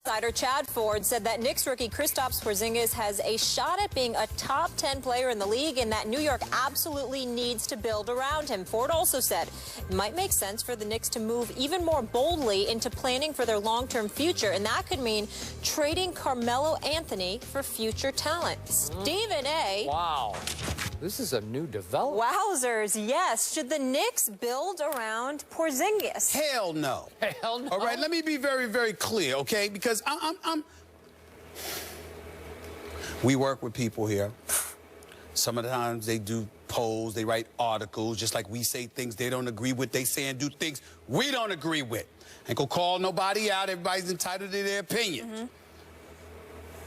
Insider Chad Ford said that Knicks rookie Kristaps Porzingis has a shot at being a top 10 player in the league and that New York absolutely needs to build around him. Ford also said it might make sense for the Knicks to move even more boldly into planning for their long-term future, and that could mean trading Carmelo Anthony for future talent. Stephen A. Wow. This is a new development. Wowzers, yes. Should the Knicks build around Porzingis? Hell no. Hell no. All right, let me be very, very clear, okay? Because we work with people here. Some of the times they do polls, they write articles, just like we say things they don't agree with. They say and do things we don't agree with. Ain't gonna call nobody out. Everybody's entitled to their opinion.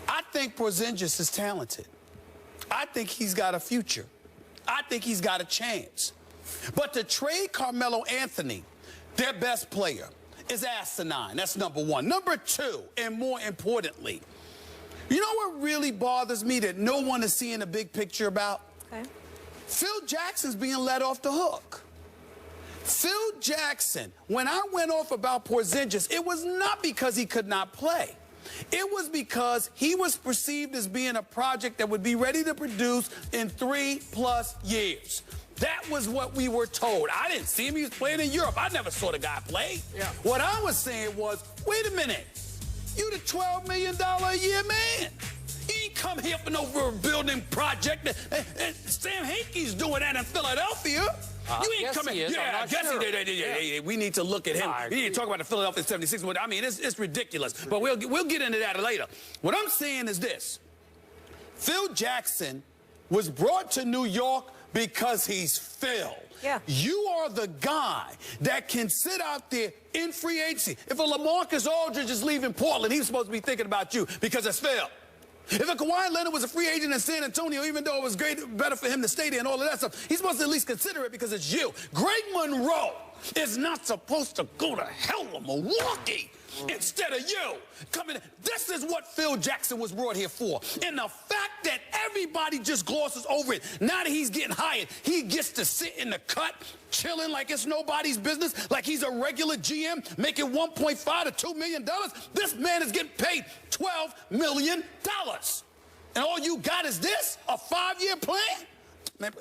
I think Porzingis is talented. I think he's got a future. I think he's got a chance. But to trade Carmelo Anthony, their best player, is asinine. That's number one. Number two, and more importantly, you know what really bothers me that no one is seeing a big picture about? Okay. Phil Jackson's being let off the hook. Phil Jackson, when I went off about Porzingis, it was not because he could not play. It was because he was perceived as being a project that would be ready to produce in 3+ years. That was what we were told. I didn't see him. He was playing in Europe. I never saw the guy play. Yeah. What I was saying was, wait a minute. You the $12 million a year man. You ain't come here for no building project. Sam Hinkie's doing that in Philadelphia. You ain't coming. Yeah, I guess sure. We need to look at him. We need to talk about the Philadelphia 76ers. I mean, it's ridiculous. But we'll get into that later. What I'm saying is this. Phil Jackson was brought to New York because he's Phil. Yeah. You are the guy that can sit out there in free agency. If a LaMarcus Aldridge is leaving Portland, he's supposed to be thinking about you because it's Phil. If a Kawhi Leonard was a free agent in San Antonio, even though it was better for him to stay there and all of that stuff, he's supposed to at least consider it because it's you. Greg Monroe is not supposed to go to hell in Milwaukee instead of you coming in. This is what Phil Jackson was brought here for. And the fact that everybody just glosses over it, now that he's getting hired, he gets to sit in the cut, chilling like it's nobody's business, like he's a regular GM making $1.5 to $2 million. This man is getting paid $12 million. And all you got is this, a 5-year plan?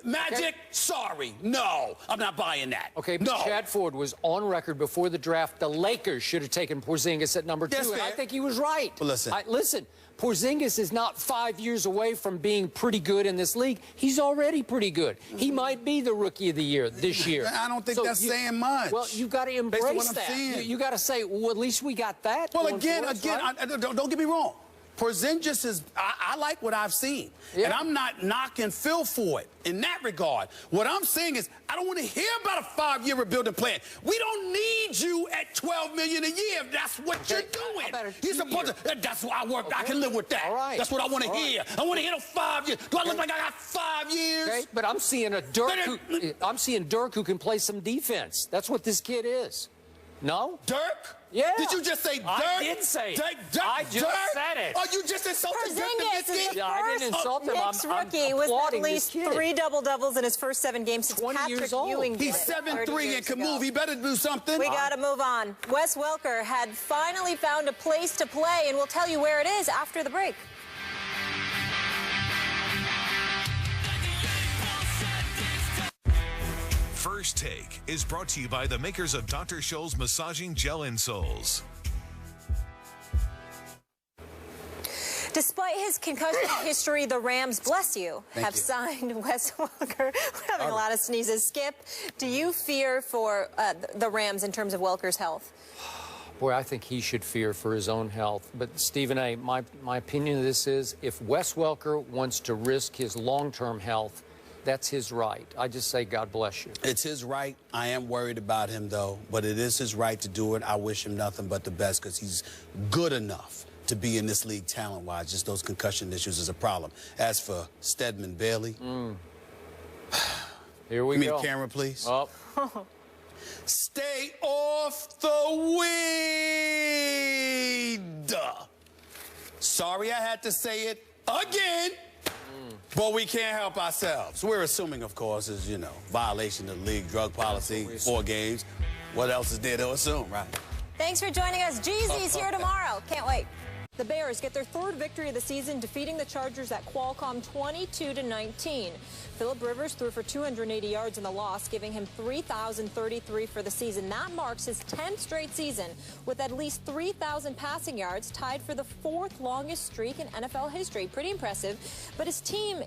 Magic, okay. Sorry. No, I'm not buying that. Okay, but no. Chad Ford was on record before the draft. The Lakers should have taken Porzingis at number 2, and I think he was right. Well, listen, Porzingis is not 5 years away from being pretty good in this league. He's already pretty good. He might be the rookie of the year this year. I don't think that's saying much. Well, you've got to embrace that. You got to say, well, at least we got that. Well, again, don't get me wrong. Porzingis is, I like what I've seen. Yeah. And I'm not knocking Phil for it in that regard. What I'm saying is, I don't want to hear about a 5-year rebuilding plan. We don't need you at $12 million a year if that's what you're doing. You're supposed to, that's what I work, I can live with that. All right. That's what I want to hear. I want to hear 5 years. Do I look like I got 5 years? Okay, but I'm seeing Dirk who can play some defense. That's what this kid is. No? Dirk? Yeah. Did you just say Dirk? I did say it. I just said it. Oh, you just insulted Dirk Nowitzki? Yeah, I didn't insult him. Knicks rookie with at least 3 double-doubles in his first 7 games since 20 years old. Ewing. He's 7'3" and can move. He better do something. We got to move on. Wes Welker had finally found a place to play, and we'll tell you where it is after the break. First Take is brought to you by the makers of Dr. Scholl's Massaging Gel Insoles. Despite his concussion history, the Rams, bless you, have signed Wes Welker. We're having a lot of sneezes. Skip, do you fear for the Rams in terms of Welker's health? Boy, I think he should fear for his own health. But, Stephen A., my opinion of this is if Wes Welker wants to risk his long-term health, that's his right. I just say God bless you. It's his right. I am worried about him, though, but it is his right to do it. I wish him nothing but the best because he's good enough to be in this league talent-wise. Just those concussion issues is a problem. As for Stedman Bailey, here we go. Give me the camera, please. Oh. Stay off the weed. Sorry I had to say it again. But we can't help ourselves. We're assuming, of course, is, violation of league drug policy, 4 games. What else is there to assume, right? Thanks for joining us. Jeezy's here tomorrow. Can't wait. The Bears get their third victory of the season, defeating the Chargers at Qualcomm 22-19. Philip Rivers threw for 280 yards in the loss, giving him 3,033 for the season. That marks his 10th straight season with at least 3,000 passing yards, tied for the fourth longest streak in NFL history. Pretty impressive. But his team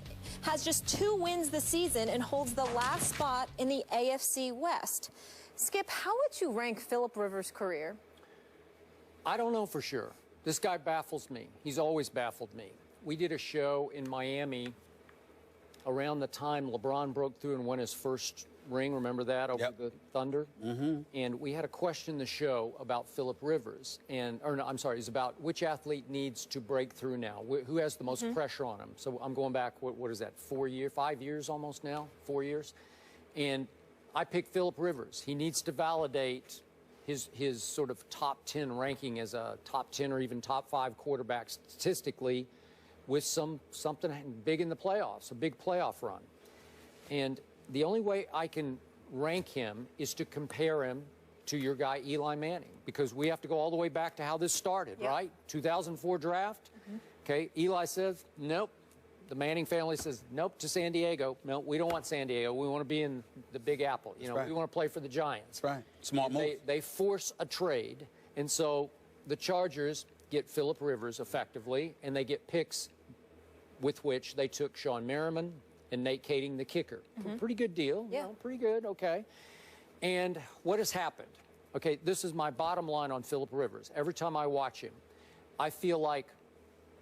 has just 2 wins this season and holds the last spot in the AFC West. Skip, how would you rank Philip Rivers' career? I don't know for sure. This guy baffles me. He's always baffled me. We did a show in Miami around the time LeBron broke through and won his first ring. Remember that, over the Thunder? And we had a question in the show about Philip Rivers. I'm sorry, it's about which athlete needs to break through now. Who has the most pressure on him? So I'm going back, what is that, 5 years almost now? 4 years? And I picked Philip Rivers. He needs to validate his sort of top 10 ranking as a top 10 or even top 5 quarterback statistically with something big in the playoffs, a big playoff run. And the only way I can rank him is to compare him to your guy Eli Manning, because we have to go all the way back to how this started, right? 2004 draft. Okay, Eli says, nope. The Manning family says, nope, to San Diego. No, we don't want San Diego. We want to be in the Big Apple. You know, we want to play for the Giants. That's right. Smart move. They force a trade, and so the Chargers get Philip Rivers effectively, and they get picks with which they took Sean Merriman and Nate Kading, the kicker. Pretty good deal. Yeah. You know, pretty good, okay. And what has happened? Okay, this is my bottom line on Philip Rivers. Every time I watch him, I feel like,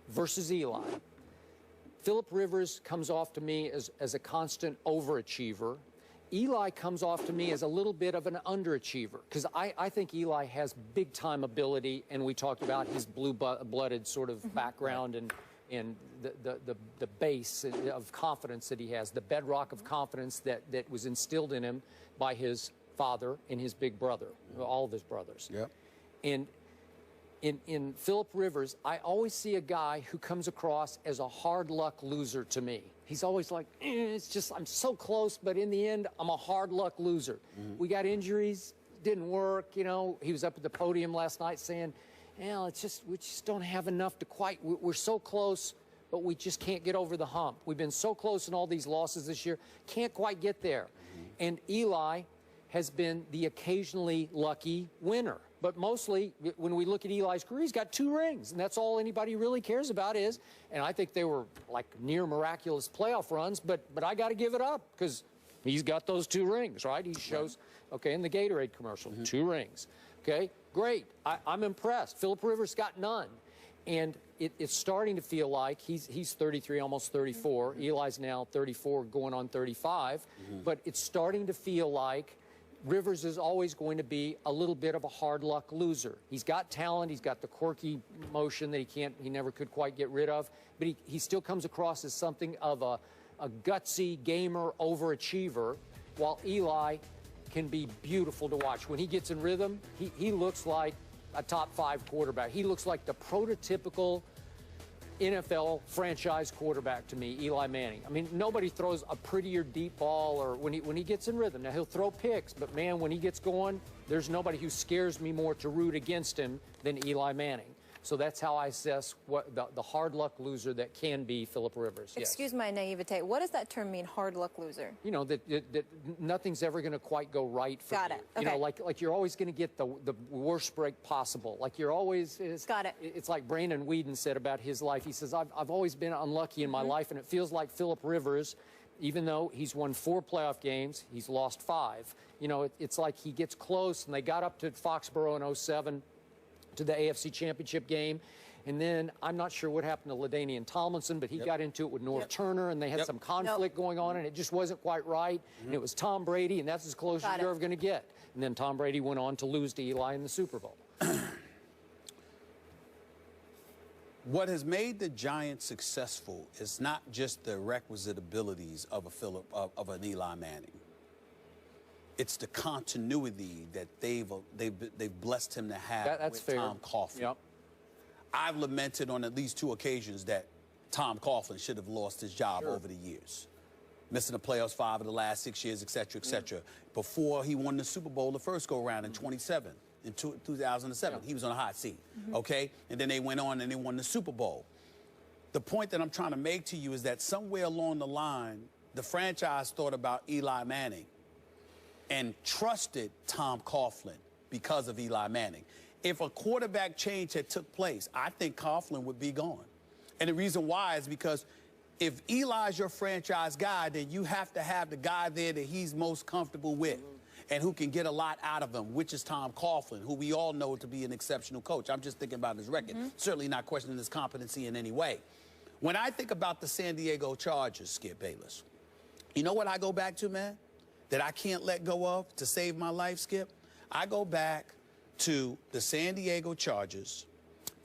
versus Eli, Philip Rivers comes off to me as a constant overachiever. Eli comes off to me as a little bit of an underachiever, because I think Eli has big-time ability, and we talked about his blue-blooded sort of background and the base of confidence that he has, the bedrock of confidence that was instilled in him by his father and his big brother, all of his brothers. And in Philip Rivers, I always see a guy who comes across as a hard luck loser to me. He's always like, it's just, I'm so close, but in the end, I'm a hard luck loser. We got injuries, didn't work, you know. He was up at the podium last night saying, well, it's just, we just don't have enough to quite, we're so close, but we just can't get over the hump. We've been so close in all these losses this year, can't quite get there. And Eli has been the occasionally lucky winner. But mostly, when we look at Eli's career, he's got 2 rings, and that's all anybody really cares about is, and I think they were like near miraculous playoff runs, but I got to give it up, because he's got those 2 rings, right? He shows, okay, in the Gatorade commercial, 2 rings. Okay, great. I'm impressed. Philip Rivers got none. And it's starting to feel like he's 33, almost 34. Eli's now 34, going on 35. But it's starting to feel like Rivers is always going to be a little bit of a hard luck loser. He's got talent. He's got the quirky motion that he never could quite get rid of. But he still comes across as something of a gutsy gamer overachiever, while Eli can be beautiful to watch. When he gets in rhythm, he looks like a top 5 quarterback. He looks like the prototypical NFL franchise quarterback to me, Eli Manning. I mean, nobody throws a prettier deep ball, or when he gets in rhythm. Now, he'll throw picks, but man, when he gets going, there's nobody who scares me more to root against him than Eli Manning. So that's how I assess what the hard luck loser that can be Philip Rivers. Excuse my naivete. What does that term mean, hard luck loser? You know, that nothing's ever going to quite go right for you. Got it. Okay. You know, like you're always going to get the worst break possible. Like you're always... Got it. It's like Brandon Whedon said about his life. He says, I've always been unlucky in my life, and it feels like Philip Rivers, even though he's won 4 playoff games, he's lost 5. You know, it's like he gets close, and they got up to Foxborough in 07, to the AFC Championship game. And then I'm not sure what happened to LaDainian Tomlinson, but he got into it with North Turner, and they had some conflict going on, and it just wasn't quite right. And it was Tom Brady, and that's as close as you're ever going to get. And then Tom Brady went on to lose to Eli in the Super Bowl. What has made the Giants successful is not just the requisite abilities of an Eli Manning. It's the continuity that they've blessed him to have with Tom Coughlin. I've lamented on at least 2 occasions that Tom Coughlin should have lost his job over the years. Missing the playoffs 5 of the last 6 years, et cetera, et cetera. Before he won the Super Bowl the first go-around in 27. in 2007. Yeah. He was on a hot seat, okay? And then they went on and they won the Super Bowl. The point that I'm trying to make to you is that somewhere along the line, the franchise thought about Eli Manning and trusted Tom Coughlin because of Eli Manning. If a quarterback change had took place, I think Coughlin would be gone. And the reason why is because if Eli's your franchise guy, then you have to have the guy there that he's most comfortable with and who can get a lot out of him, which is Tom Coughlin, who we all know to be an exceptional coach. I'm just thinking about his record. Certainly not questioning his competency in any way. When I think about the San Diego Chargers, Skip Bayless, you know what I go back to, man, that I can't let go of to save my life, Skip? I go back to the San Diego Chargers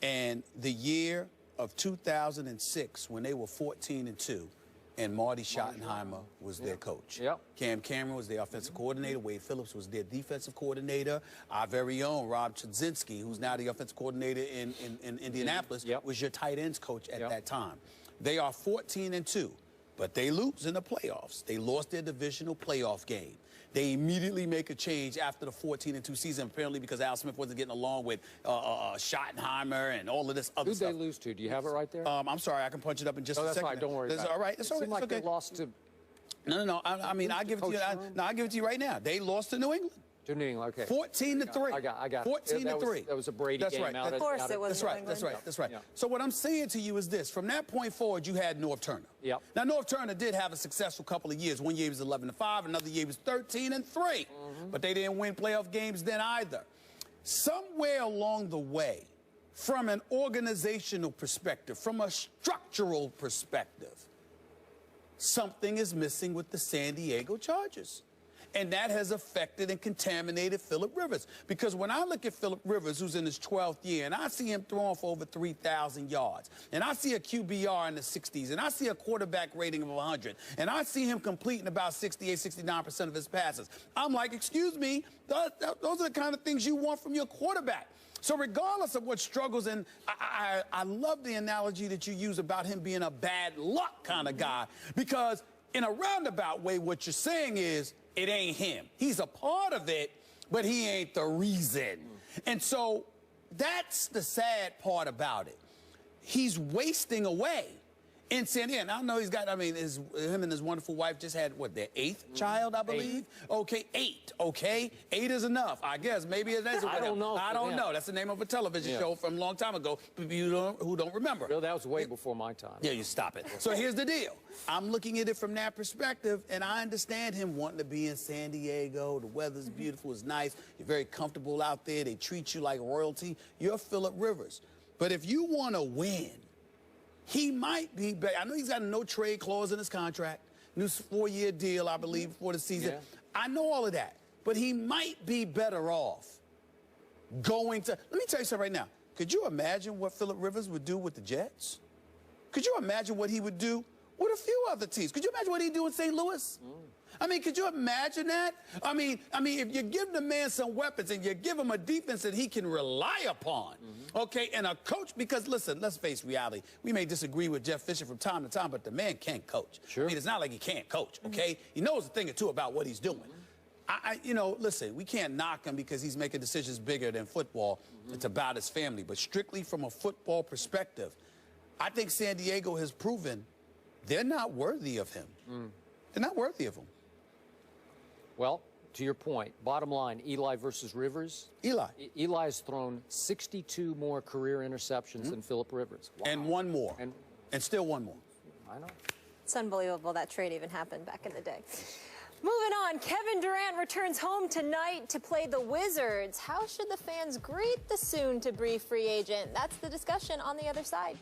and the year of 2006 when they were 14-2 and Marty Schottenheimer was their coach. Yep. Cam Cameron was their offensive coordinator. Wade Phillips was their defensive coordinator. Our very own Rob Chudzinski, who's now the offensive coordinator in Indianapolis, was your tight ends coach at that time. They are 14-2, but they lose in the playoffs. They lost their divisional playoff game. They immediately make a change after the 14-2 season, apparently because Al Smith wasn't getting along with Schottenheimer and all of this other stuff. Who'd they lose to? Do you have it right there? I'm sorry, I can punch it up in just a second. That's fine. Don't worry. That's all right. That's all right. It seemed like okay. they lost to. No. I mean, I give it to you. I give it to you right now. They lost to New England. To New England, okay. 14-3. I got 14-3. That was a Brady That's game. Right. Of course it was. That's right. Yeah. So what I'm saying to you is this. From that point forward, you had Norv Turner. Yep. Now, Norv Turner did have a successful couple of years. One year he was 11-5. Another year he was 13-3. But they didn't win playoff games then either. Somewhere along the way, from an organizational perspective, from a structural perspective, something is missing with the San Diego Chargers. And that has affected and contaminated Phillip Rivers. Because when I look at Phillip Rivers, who's in his 12th year, and I see him throwing for over 3,000 yards, and I see a QBR in the 60s, and I see a quarterback rating of 100, and I see him completing about 68, 69% of his passes, I'm like, excuse me, those are the kind of things you want from your quarterback. So regardless of what struggles, and I love the analogy that you use about him being a bad luck kind of guy, because in a roundabout way, what you're saying is, it ain't him. He's a part of it, but he ain't the reason. And so that's the sad part about it. He's wasting away in San Diego. I know he's got, him and his wonderful wife just had, what, their 8th child, I believe? 8. Okay, 8, okay? 8 is enough, I guess. Maybe it is. I don't know. I don't know. That's the name of a television show from a long time ago, who don't remember. Well, that was way before my time. Yeah, you stop it. So here's the deal. I'm looking at it from that perspective, and I understand him wanting to be in San Diego. The weather's beautiful, it's nice. You're very comfortable out there. They treat you like royalty. You're Phillip Rivers. But if you want to win, he might be better. I know he's got a no-trade clause in his contract, new 4-year deal, I believe, before the season. Yeah. I know all of that. But he might be better off going to... Let me tell you something right now. Could you imagine what Phillip Rivers would do with the Jets? Could you imagine what he would do with a few other teams? Could you imagine what he'd do in St. Louis? I mean, could you imagine that? I mean, if you give the man some weapons and you give him a defense that he can rely upon, okay, and a coach, because listen, let's face reality. We may disagree with Jeff Fisher from time to time, but the man can't coach. Sure. I mean, it's not like he can't coach, okay? He knows a thing or two about what he's doing. Listen, we can't knock him because he's making decisions bigger than football. It's about his family. But strictly from a football perspective, I think San Diego has proven they're not worthy of him. They're not worthy of him. Well, to your point, bottom line, Eli versus Rivers. Eli. Eli's thrown 62 more career interceptions than Phillip Rivers. Wow. And one more. And still one more. I know. It's unbelievable that trade even happened back in the day. Moving on, Kevin Durant returns home tonight to play the Wizards. How should the fans greet the soon-to-be free agent? That's the discussion on the other side.